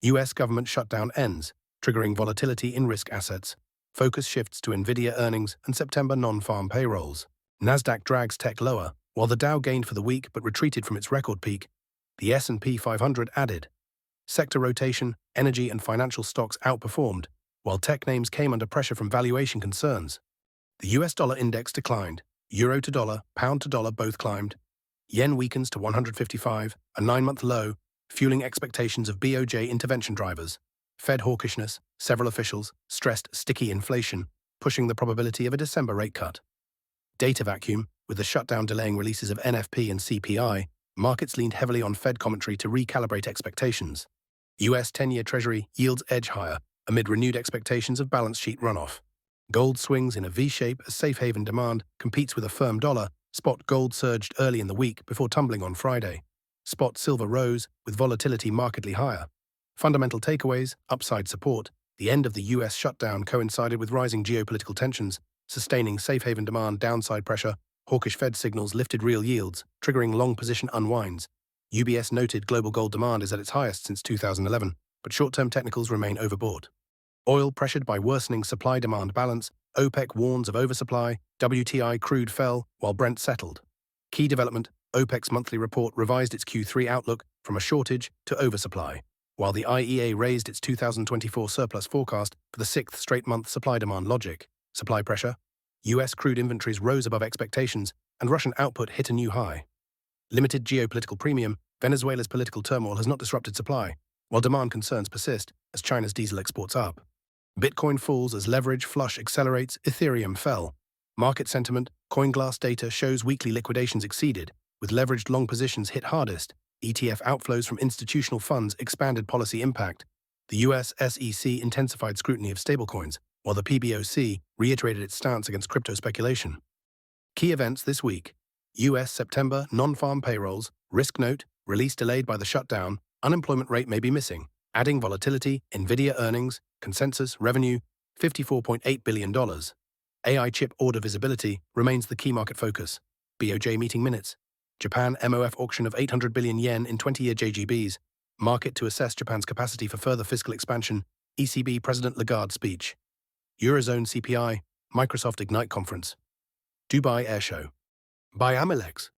US government shutdown ends, triggering volatility in risk assets. Focus shifts to Nvidia earnings and September non-farm payrolls. Nasdaq drags tech lower, while the Dow gained for the week but retreated from its record peak. The S&P 500 added. Sector rotation, energy and financial stocks outperformed, while tech names came under pressure from valuation concerns. The US dollar index declined. Euro to dollar, pound to dollar both climbed. Yen weakens to 155, a 9-month low, fueling expectations of BOJ intervention drivers. Fed hawkishness, several officials stressed sticky inflation, pushing the probability of a December rate cut. Data vacuum, with the shutdown delaying releases of NFP and CPI, markets leaned heavily on Fed commentary to recalibrate expectations. US 10-year Treasury yields edge higher amid renewed expectations of balance sheet runoff. Gold swings in a V-shape as safe haven demand competes with a firm dollar. Spot gold surged early in the week before tumbling on Friday. Spot silver rose, with volatility markedly higher. Fundamental takeaways, upside support. The end of the US shutdown coincided with rising geopolitical tensions, sustaining safe haven demand. Downside pressure, hawkish Fed signals lifted real yields, triggering long position unwinds. UBS noted global gold demand is at its highest since 2011, but short-term technicals remain overbought. Oil pressured by worsening supply-demand balance, OPEC warns of oversupply, WTI crude fell while Brent settled. Key development, OPEC's monthly report revised its Q3 outlook from a shortage to oversupply, while the IEA raised its 2024 surplus forecast for the sixth straight month. Supply-demand logic. Supply pressure. US crude inventories rose above expectations, and Russian output hit a new high. Limited geopolitical premium. Venezuela's political turmoil has not disrupted supply, while demand concerns persist as China's diesel exports up. Bitcoin falls as leverage flush accelerates. Ethereum fell. Market sentiment. CoinGlass data shows weekly liquidations exceeded, with leveraged long positions hit hardest. ETF outflows from institutional funds expanded policy impact. The US SEC intensified scrutiny of stablecoins, while the PBOC reiterated its stance against crypto speculation. Key events this week. US September non-farm payrolls. Risk note, release delayed by the shutdown. Unemployment rate may be missing, adding volatility. Nvidia earnings, consensus revenue, $54.8 billion. AI chip order visibility remains the key market focus. BOJ meeting minutes. Japan MOF auction of 800 billion yen in 20-year JGBs. Market to assess Japan's capacity for further fiscal expansion. ECB President Lagarde speech. Eurozone CPI. Microsoft Ignite conference. Dubai Air Show. By Amillex.